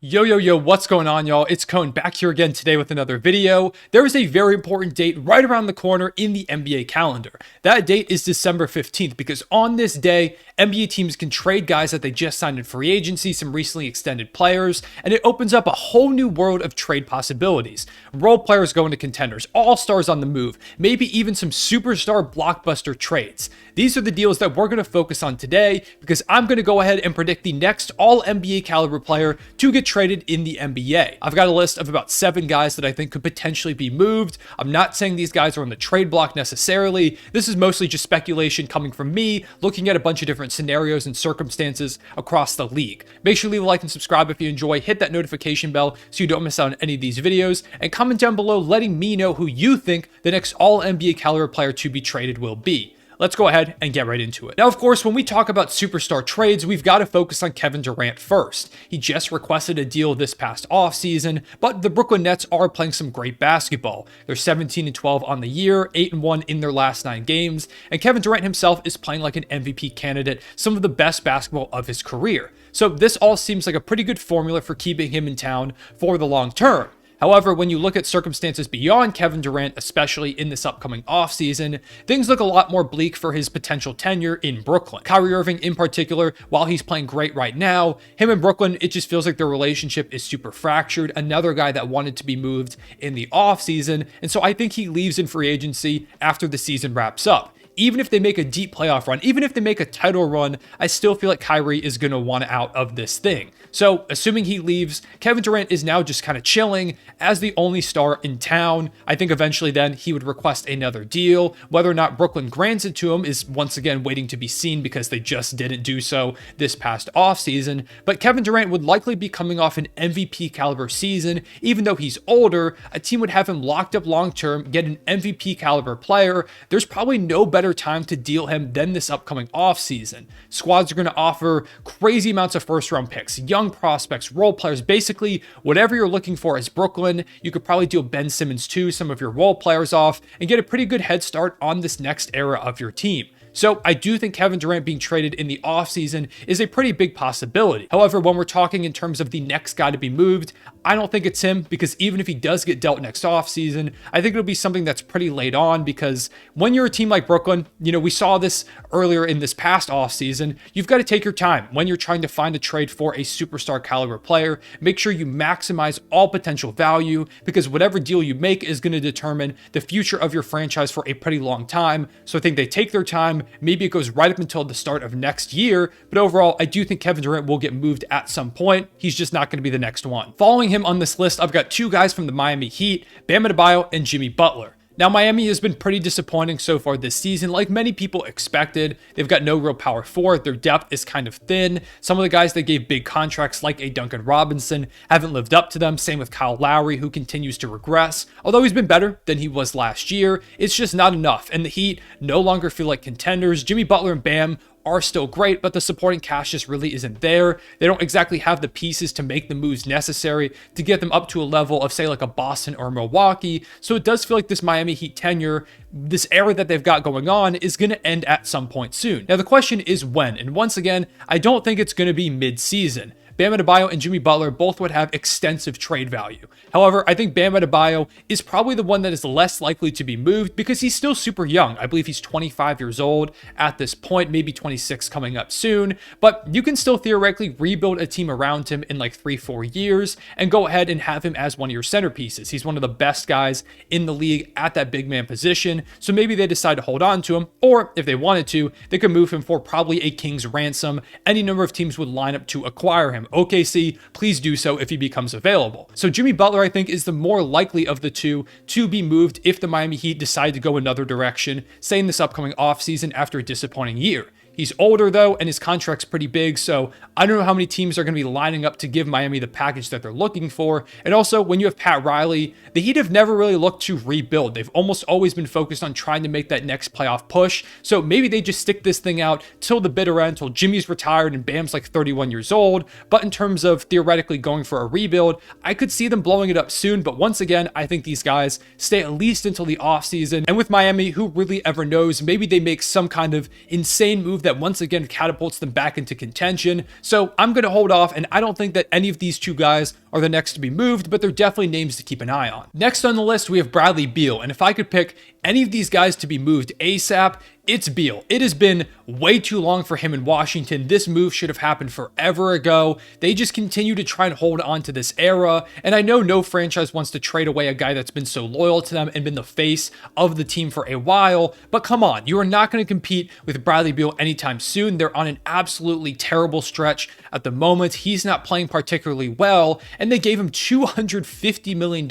Yo, what's going on, y'all? It's Cone back here again today with another video. There is a very important date right around the corner in the NBA calendar. That date is December 15th because on this day, NBA teams can trade guys that they just signed in free agency, some recently extended players, and it opens up a whole new world of trade possibilities. Role players going to contenders, all-stars on the move, maybe even some superstar blockbuster trades. These are the deals that we're going to focus on today because I'm going to go ahead and predict the next all-NBA caliber player to get traded in the NBA. I've got a list of about 7 guys that I think could potentially be moved. I'm not saying these guys are on the trade block necessarily. This is mostly just speculation coming from me, looking at a bunch of different scenarios and circumstances across the league. Make sure to leave a like and subscribe if you enjoy. Hit that notification bell so you don't miss out on any of these videos. And comment down below letting me know who you think the next all-NBA caliber player to be traded will be. Let's go ahead and get right into it. Now, of course, when we talk about superstar trades, we've got to focus on Kevin Durant first. He just requested a deal this past offseason, but the Brooklyn Nets are playing some great basketball. They're 17-12 on the year, 8-1 in their last 9 games, and Kevin Durant himself is playing like an MVP candidate, some of the best basketball of his career. So this all seems like a pretty good formula for keeping him in town for the long term. However, when you look at circumstances beyond Kevin Durant, especially in this upcoming offseason, things look a lot more bleak for his potential tenure in Brooklyn. Kyrie Irving in particular, while he's playing great right now, him and Brooklyn, it just feels like their relationship is super fractured. Another guy that wanted to be moved in the offseason, and so I think he leaves in free agency after the season wraps up. Even if they make a deep playoff run, even if they make a title run, I still feel like Kyrie is going to want out of this thing. So assuming he leaves, Kevin Durant is now just kind of chilling as the only star in town. I think eventually then he would request another deal. Whether or not Brooklyn grants it to him is once again waiting to be seen because they just didn't do so this past offseason. But Kevin Durant would likely be coming off an MVP caliber season. Even though he's older, a team would have him locked up long term, get an MVP caliber player. There's probably no better time to deal him than this upcoming offseason. Squads are going to offer crazy amounts of first round picks, young prospects, role players, basically whatever you're looking for as Brooklyn. You could probably deal Ben Simmons too, some of your role players off, and get a pretty good head start on this next era of your team. So I do think Kevin Durant being traded in the offseason is a pretty big possibility. However, when we're talking in terms of the next guy to be moved, I don't think it's him, because even if he does get dealt next offseason, I think it'll be something that's pretty late on, because when you're a team like Brooklyn, we saw this earlier in this past offseason, you've got to take your time when you're trying to find a trade for a superstar caliber player. Make sure you maximize all potential value, because whatever deal you make is going to determine the future of your franchise for a pretty long time. So I think they take their time. Maybe it goes right up until the start of next year, but overall, I do think Kevin Durant will get moved at some point. He's just not going to be the next one. Following him on this list, I've got 2 guys from the Miami Heat, Bam Adebayo and Jimmy Butler. Now, Miami has been pretty disappointing so far this season, like many people expected. They've got no real power forward. Their depth is kind of thin. Some of the guys they gave big contracts, like a Duncan Robinson, haven't lived up to them. Same with Kyle Lowry, who continues to regress. Although he's been better than he was last year, it's just not enough. And the Heat no longer feel like contenders. Jimmy Butler and Bam are still great, but the supporting cast just really isn't there. They don't exactly have the pieces to make the moves necessary to get them up to a level of, say, like a Boston or Milwaukee. So it does feel like this Miami Heat tenure, this era that they've got going on, is going to end at some point soon. Now, the question is when, and once again, I don't think it's going to be mid-season. Bam Adebayo and Jimmy Butler both would have extensive trade value. However, I think Bam Adebayo is probably the one that is less likely to be moved because he's still super young. I believe he's 25 years old at this point, maybe 26 coming up soon, but you can still theoretically rebuild a team around him in like 3-4 years and go ahead and have him as one of your centerpieces. He's one of the best guys in the league at that big man position, so maybe they decide to hold on to him, or if they wanted to, they could move him for probably a king's ransom. Any number of teams would line up to acquire him. OKC, please do so if he becomes available. So Jimmy Butler, I think, is the more likely of the two to be moved if the Miami Heat decide to go another direction, say in this upcoming offseason after a disappointing year. He's older, though, and his contract's pretty big, so I don't know how many teams are going to be lining up to give Miami the package that they're looking for. And also, when you have Pat Riley, the Heat have never really looked to rebuild. They've almost always been focused on trying to make that next playoff push, so maybe they just stick this thing out till the bitter end, till Jimmy's retired and Bam's like 31 years old. But in terms of theoretically going for a rebuild, I could see them blowing it up soon, but once again, I think these guys stay at least until the offseason. And with Miami, who really ever knows, maybe they make some kind of insane move that once again catapults them back into contention. So I'm going to hold off, and I don't think that any of these two guys are the next to be moved, but they're definitely names to keep an eye on. Next on the list, we have Bradley Beal, and if I could pick any of these guys to be moved ASAP, it's Beal. It has been way too long for him in Washington. This move should have happened forever ago. They just continue to try and hold on to this era, and I know no franchise wants to trade away a guy that's been so loyal to them and been the face of the team for a while, but come on, you are not going to compete with Bradley Beal anytime soon. They're on an absolutely terrible stretch at the moment. He's not playing particularly well, and they gave him $250 million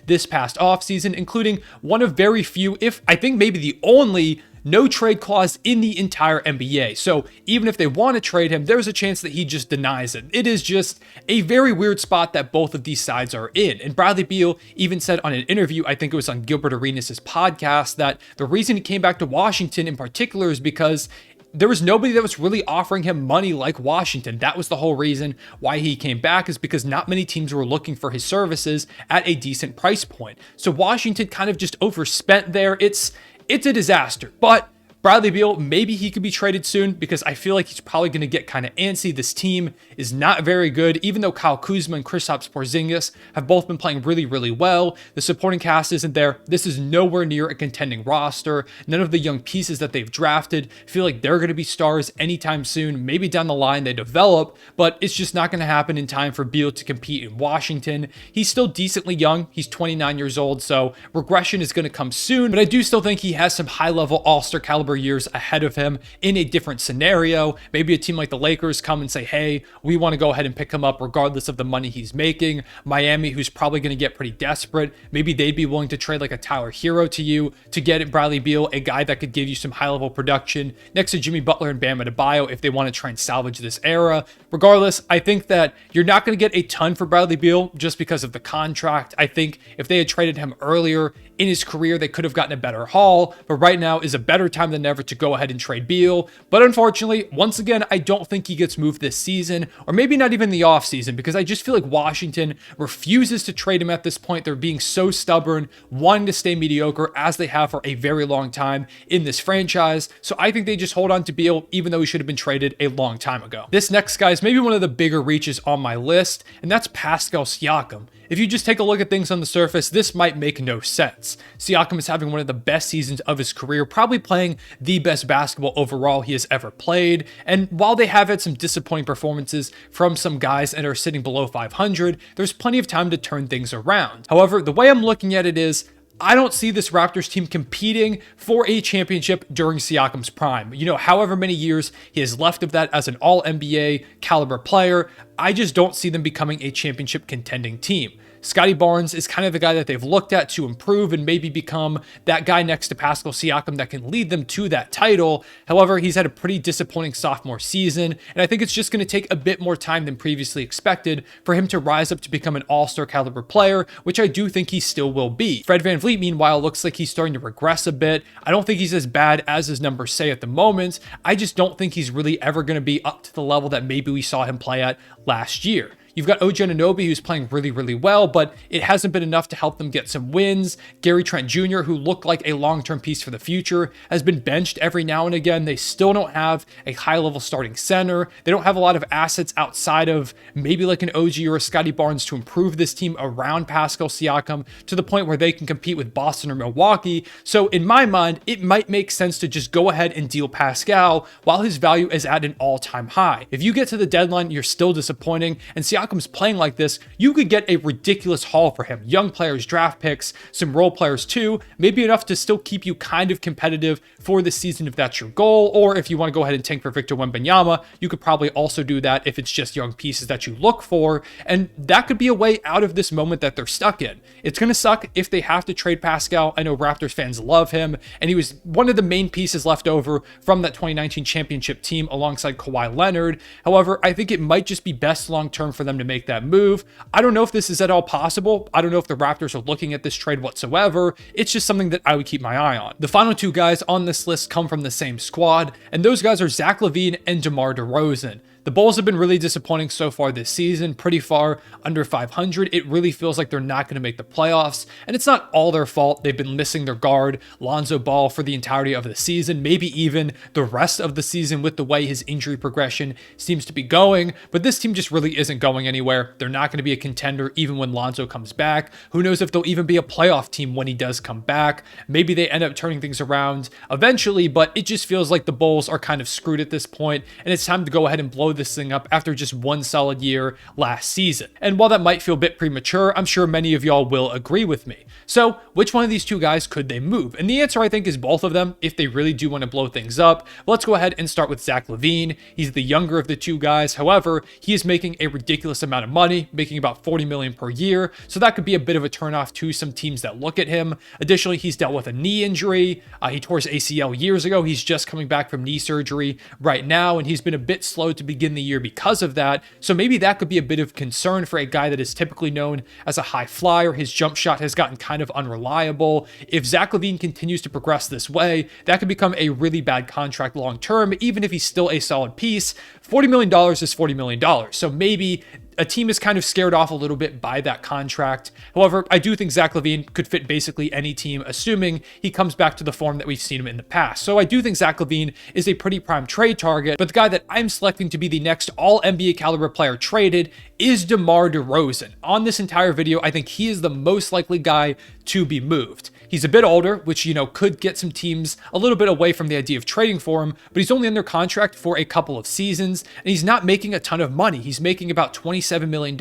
this past offseason, including one of very few, if I think maybe the only, no trade clause in the entire NBA. So even if they want to trade him, there's a chance that he just denies it. It is just a very weird spot that both of these sides are in. And Bradley Beal even said on an interview, I think it was on Gilbert Arenas' podcast, that the reason he came back to Washington in particular is because there was nobody that was really offering him money like Washington. That was the whole reason why he came back, is because not many teams were looking for his services at a decent price point. So Washington kind of just overspent there. It's a disaster, but Bradley Beal, maybe he could be traded soon, because I feel like he's probably going to get kind of antsy. This team is not very good, even though Kyle Kuzma and Kristaps Porzingis have both been playing really, really well. The supporting cast isn't there. This is nowhere near a contending roster. None of the young pieces that they've drafted feel like they're going to be stars anytime soon. Maybe down the line they develop, but it's just not going to happen in time for Beal to compete in Washington. He's still decently young. He's 29 years old, so regression is going to come soon, but I do still think he has some high-level all-star caliber years ahead of him in a different scenario. Maybe a team like the Lakers come and say, hey, we want to go ahead and pick him up regardless of the money he's making. Miami, who's probably going to get pretty desperate, maybe they'd be willing to trade like a Tyler Hero to you to get Bradley Beal, a guy that could give you some high-level production next to Jimmy Butler and Bam Adebayo if they want to try and salvage this era. Regardless, I think that you're not going to get a ton for Bradley Beal just because of the contract. I think if they had traded him earlier in his career, they could have gotten a better haul, but right now is a better time than ever to go ahead and trade Beal. But unfortunately, once again, I don't think he gets moved this season, or maybe not even the offseason, because I just feel like Washington refuses to trade him at this point. They're being so stubborn, wanting to stay mediocre as they have for a very long time in this franchise. So I think they just hold on to Beal, even though he should have been traded a long time ago. This next guy is maybe one of the bigger reaches on my list, and that's Pascal Siakam. If you just take a look at things on the surface, this might make no sense. Siakam is having one of the best seasons of his career, probably playing the best basketball overall he has ever played. And while they have had some disappointing performances from some guys and are sitting below 500, there's plenty of time to turn things around. However, the way I'm looking at it is, I don't see this Raptors team competing for a championship during Siakam's prime. You know, however many years he has left of that as an all-NBA caliber player, I just don't see them becoming a championship contending team. Scottie Barnes is kind of the guy that they've looked at to improve and maybe become that guy next to Pascal Siakam that can lead them to that title. However, he's had a pretty disappointing sophomore season, and I think it's just going to take a bit more time than previously expected for him to rise up to become an all-star caliber player, which I do think he still will be. Fred VanVleet, meanwhile, looks like he's starting to regress a bit. I don't think he's as bad as his numbers say at the moment. I just don't think he's really ever going to be up to the level that maybe we saw him play at last year. You've got OG Anunoby, who's playing really, really well, but it hasn't been enough to help them get some wins. Gary Trent Jr., who looked like a long-term piece for the future, has been benched every now and again. They still don't have a high-level starting center. They don't have a lot of assets outside of maybe like an OG or a Scottie Barnes to improve this team around Pascal Siakam to the point where they can compete with Boston or Milwaukee. So in my mind, it might make sense to just go ahead and deal Pascal while his value is at an all-time high. If you get to the deadline, you're still disappointing, and Siakam's playing like this, you could get a ridiculous haul for him. Young players, draft picks, some role players too, maybe enough to still keep you kind of competitive for the season if that's your goal, or if you want to go ahead and tank for Victor Wembanyama, you could probably also do that if it's just young pieces that you look for, and that could be a way out of this moment that they're stuck in. It's going to suck if they have to trade Pascal. I know Raptors fans love him, and he was one of the main pieces left over from that 2019 championship team alongside Kawhi Leonard. However, I think it might just be best long-term for them to make that move. I don't know if this is at all possible. I don't know if the Raptors are looking at this trade whatsoever. It's just something that I would keep my eye on. The final two guys on this list come from the same squad, and those guys are Zach LaVine and DeMar DeRozan. The The Bulls have been really disappointing so far this season, pretty far under 500. It really feels like they're not going to make the playoffs, and it's not all their fault. They've been missing their guard, Lonzo Ball, for the entirety of the season, maybe even the rest of the season with the way his injury progression seems to be going, but this team just really isn't going anywhere. They're not going to be a contender even when Lonzo comes back. Who knows if they'll even be a playoff team when he does come back. Maybe they end up turning things around eventually, but it just feels like the Bulls are kind of screwed at this point, and it's time to go ahead and blow this thing up after just one solid year last season. And while that might feel a bit premature, I'm sure many of y'all will agree with me. So which one of these two guys could they move? And the answer, I think, is both of them if they really do want to blow things up. Let's go ahead and start with Zach LaVine. He's the younger of the two guys. However, he is making a ridiculous amount of money, making about $40 million per year. So that could be a bit of a turnoff to some teams that look at him. Additionally, he's dealt with a knee injury. He tore his ACL years ago. He's just coming back from knee surgery right now, and he's been a bit slow to begin the year because of that. So maybe that could be a bit of concern for a guy that is typically known as a high flyer. His jump shot has gotten kind of unreliable. If Zach LaVine continues to progress this way, that could become a really bad contract long term, even if he's still a solid piece. $40 million is $40 million. So maybe a team is kind of scared off a little bit by that contract. However, I do think Zach LaVine could fit basically any team, assuming he comes back to the form that we've seen him in the past. So I do think Zach LaVine is a pretty prime trade target, but the guy that I'm selecting to be the next all-NBA caliber player traded is DeMar DeRozan. On this entire video, I think he is the most likely guy to be moved. He's a bit older, which, could get some teams a little bit away from the idea of trading for him, but he's only under contract for a couple of seasons, and he's not making a ton of money. He's making about $27 million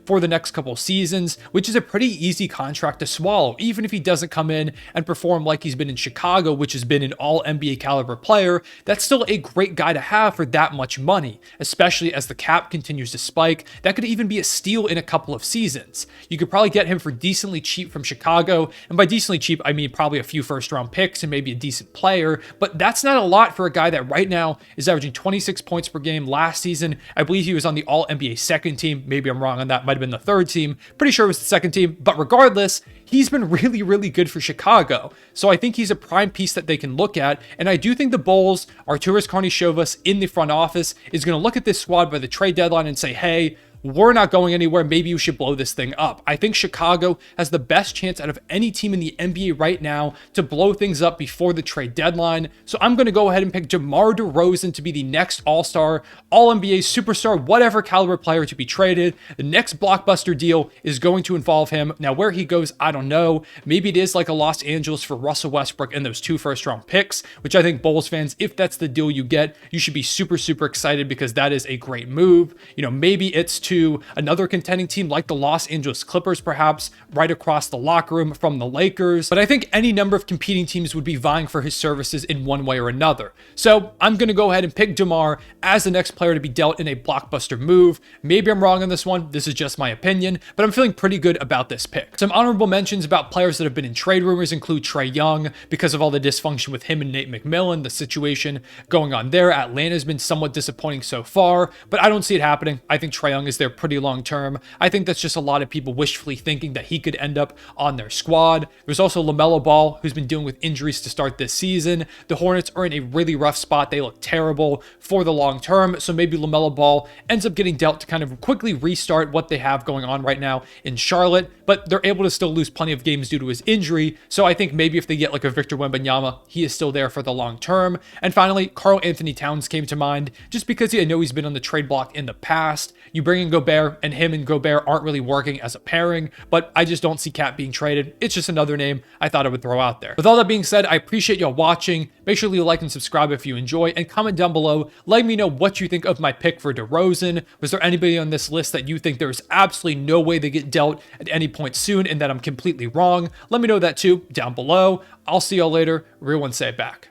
for the next couple seasons, which is a pretty easy contract to swallow, even if he doesn't come in and perform like he's been in Chicago, which has been an all-NBA caliber player. That's still a great guy to have for that much money, especially as the cap continues to spike. That could even be a steal in a couple of seasons. You could probably get him for decently cheap from Chicago, and by decently cheap, I mean probably a few first-round picks and maybe a decent player, but that's not a lot for a guy that right now is averaging 26 points per game. Last season, I believe he was on the All-NBA second team. Maybe I'm wrong on that. Might have been the third team. Pretty sure it was the second team, but regardless, he's been really, really good for Chicago. So I think he's a prime piece that they can look at, and I do think the Bulls, Arturas Karnisovas in the front office, is going to look at this squad by the trade deadline and say, hey, we're not going anywhere. Maybe you should blow this thing up. I think Chicago has the best chance out of any team in the NBA right now to blow things up before the trade deadline. So I'm going to go ahead and pick DeMar DeRozan to be the next all-star, all-NBA superstar, whatever caliber player to be traded. The next blockbuster deal is going to involve him. Now, where he goes, I don't know. Maybe it is like a Los Angeles for Russell Westbrook and those 2 first-round picks, which I think Bulls fans, if that's the deal you get, you should be super, super excited because that is a great move. Maybe it's to another contending team like the Los Angeles Clippers, perhaps right across the locker room from the Lakers. But I think any number of competing teams would be vying for his services in one way or another. So I'm going to go ahead and pick DeMar as the next player to be dealt in a blockbuster move. Maybe I'm wrong on this one. This is just my opinion, but I'm feeling pretty good about this pick. Some honorable mentions about players that have been in trade rumors include Trae Young because of all the dysfunction with him and Nate McMillan, the situation going on there. Atlanta's been somewhat disappointing so far, but I don't see it happening. I think Trae Young is there pretty long term. I think that's just a lot of people wishfully thinking that he could end up on their squad. There's also LaMelo Ball, who's been dealing with injuries to start this season. The Hornets are in a really rough spot. They look terrible for the long term. So maybe LaMelo Ball ends up getting dealt to kind of quickly restart what they have going on right now in Charlotte, but they're able to still lose plenty of games due to his injury. So I think maybe if they get like a Victor Wembanyama, he is still there for the long term. And finally, Karl Anthony Towns came to mind just because I know he's been on the trade block in the past. You bring in Gobert, and him and Gobert aren't really working as a pairing, but I just don't see Cat being traded. It's just another name I thought I would throw out there. With all that being said, I appreciate y'all watching. Make sure to leave a like and subscribe if you enjoy, and comment down below letting me know what you think of my pick for DeRozan. Was there anybody on this list that you think there's absolutely no way they get dealt at any point soon and that I'm completely wrong? Let me know that too down below. I'll see y'all later. Real one, say it back.